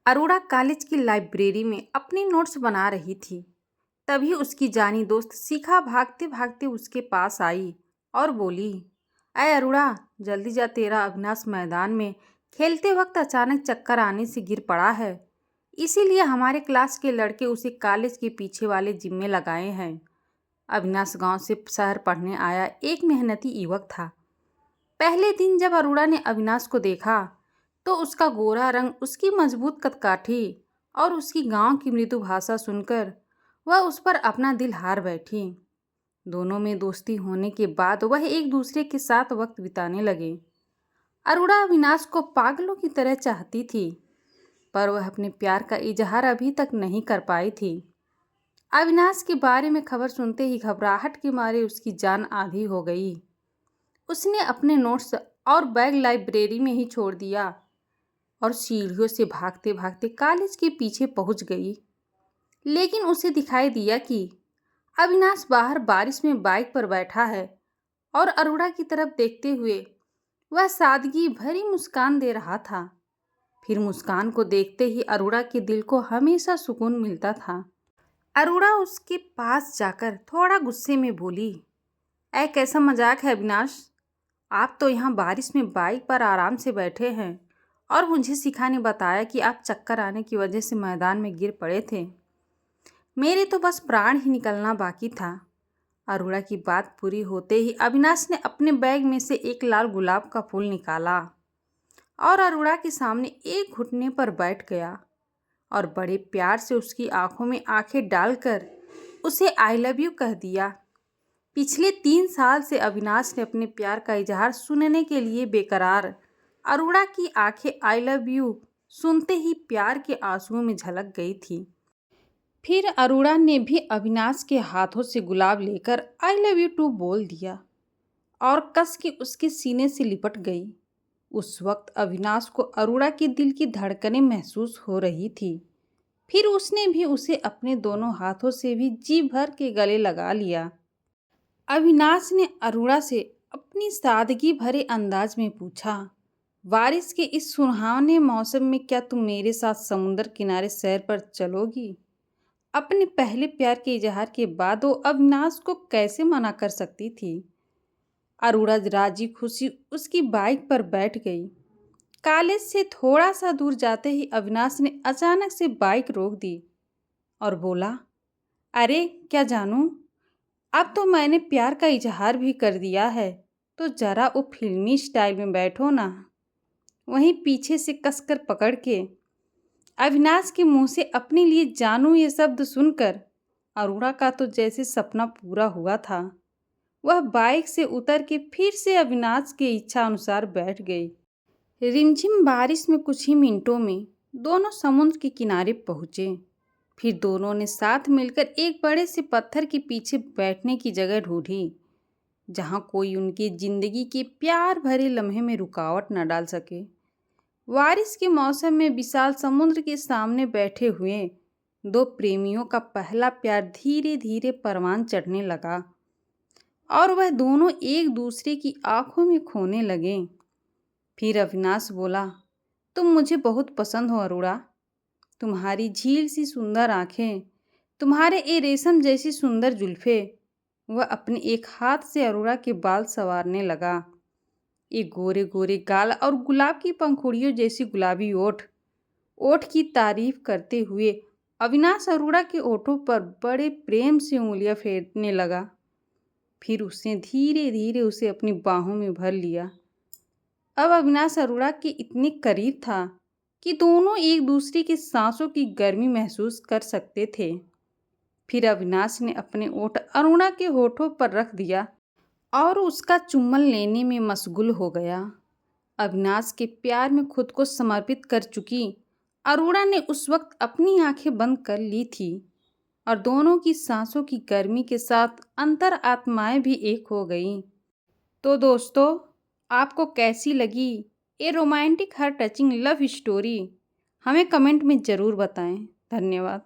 Arora college की library में अपनी नोट्स बना रही थी। तभी उसकी जानी दोस्त शिखा भागते भागते उसके पास आई और बोली, अय अरोड़ा, जल्दी जा, तेरा अविनाश मैदान में खेलते वक्त अचानक चक्कर आने से गिर पड़ा है। इसीलिए हमारे क्लास के लड़के उसे कॉलेज के पीछे वाले जिम में लगाए हैं। अविनाश गांव से शहर पढ़ने आया एक मेहनती युवक था। पहले दिन जब अरोड़ा ने अविनाश को देखा तो उसका गोरा रंग, उसकी मजबूत कदकाठी और उसकी गांव की मृदु भाषा सुनकर वह उस पर अपना दिल हार बैठी। दोनों में दोस्ती होने के बाद वह एक दूसरे के साथ वक्त बिताने लगे। अरोड़ा अविनाश को पागलों की तरह चाहती थी, पर वह अपने प्यार का इजहार अभी तक नहीं कर पाई थी। अविनाश के बारे में खबर सुनते ही घबराहट के मारे उसकी जान आधी हो गई। उसने अपने नोट्स और बैग लाइब्रेरी में ही छोड़ दिया और सीढ़ियों से भागते भागते कॉलेज के पीछे पहुंच गई। लेकिन उसे दिखाई दिया कि अविनाश बाहर बारिश में बाइक पर बैठा है और अरोड़ा की तरफ देखते हुए वह सादगी भरी मुस्कान दे रहा था। फिर मुस्कान को देखते ही अरोड़ा के दिल को हमेशा सुकून मिलता था। अरोड़ा उसके पास जाकर थोड़ा गुस्से में बोली, ऐ कैसा मजाक है अविनाश, आप तो यहाँ बारिश में बाइक पर आराम से बैठे हैं और मुझे शिखा ने बताया कि आप चक्कर आने की वजह से मैदान में गिर पड़े थे। मेरे तो बस प्राण ही निकलना बाकी था। अरोड़ा की बात पूरी होते ही अविनाश ने अपने बैग में से एक लाल गुलाब का फूल निकाला और अरोड़ा के सामने एक घुटने पर बैठ गया और बड़े प्यार से उसकी आंखों में आंखें डालकर उसे आई लव यू कह दिया। पिछले 3 साल से अविनाश ने अपने प्यार का इजहार सुनने के लिए बेकरार अरोड़ा की आंखें आई लव यू सुनते ही प्यार के आंसुओं में झलक गई थी। फिर अरोड़ा ने भी अविनाश के हाथों से गुलाब लेकर आई लव यू टू बोल दिया और कस के उसके सीने से लिपट गई। उस वक्त अविनाश को अरोड़ा के दिल की धड़कनें महसूस हो रही थी। फिर उसने भी उसे अपने दोनों हाथों से भी जी भर के गले लगा लिया। अविनाश ने अरोड़ा से अपनी सादगी भरे अंदाज में पूछा, बारिश के इस सुहावने मौसम में क्या तुम मेरे साथ समुद्र किनारे सैर पर चलोगी? अपने पहले प्यार के इजहार के बाद वो अविनाश को कैसे मना कर सकती थी। अरोड़ा राजी खुशी उसकी बाइक पर बैठ गई। कॉलेज से थोड़ा सा दूर जाते ही अविनाश ने अचानक से बाइक रोक दी और बोला, अरे क्या जानू, अब तो मैंने प्यार का इजहार भी कर दिया है, तो जरा वो फिल्मी स्टाइल में बैठो ना। वहीं पीछे से कसकर पकड़ के अविनाश के मुंह से अपने लिए जानू ये शब्द सुनकर अरोड़ा का तो जैसे सपना पूरा हुआ था। वह बाइक से उतर के फिर से अविनाश के इच्छा अनुसार बैठ गई। रिमझिम बारिश में कुछ ही मिनटों में दोनों समुद्र के किनारे पहुंचे। फिर दोनों ने साथ मिलकर एक बड़े से पत्थर के पीछे बैठने की जगह ढूंढी, जहां कोई उनकी जिंदगी के प्यार भरे लम्हे में रुकावट न डाल सके। बारिश के मौसम में विशाल समुद्र के सामने बैठे हुए 2 प्रेमियों का पहला प्यार धीरे धीरे परवान चढ़ने लगा और वह दोनों एक दूसरे की आंखों में खोने लगे। फिर अविनाश बोला, तुम मुझे बहुत पसंद हो अरोड़ा। तुम्हारी झील सी सुंदर आंखें, तुम्हारे ये रेशम जैसी सुंदर जुल्फे। वह अपने एक हाथ से अरोड़ा के बाल संवारने लगा। ये गोरे गोरे गाल और गुलाब की पंखुड़ियों जैसी गुलाबी ओठ की तारीफ करते हुए अविनाश अरोड़ा के ओठों पर बड़े प्रेम से उंगलियां फेरने लगा। फिर उसने धीरे धीरे उसे अपनी बाहों में भर लिया। अब अविनाश अरोड़ा के इतने करीब था कि दोनों एक दूसरे की सांसों की गर्मी महसूस कर सकते थे। फिर अविनाश ने अपने ओठ अरोड़ा के होठों पर रख दिया और उसका चुम्बन लेने में मशगूल हो गया। अविनाश के प्यार में खुद को समर्पित कर चुकी अरोड़ा ने उस वक्त अपनी आंखें बंद कर ली थी और दोनों की सांसों की गर्मी के साथ अंतर आत्माएं भी एक हो गईं। तो दोस्तों, आपको कैसी लगी ये रोमांटिक हर टचिंग लव स्टोरी? हमें कमेंट में ज़रूर बताएं। धन्यवाद।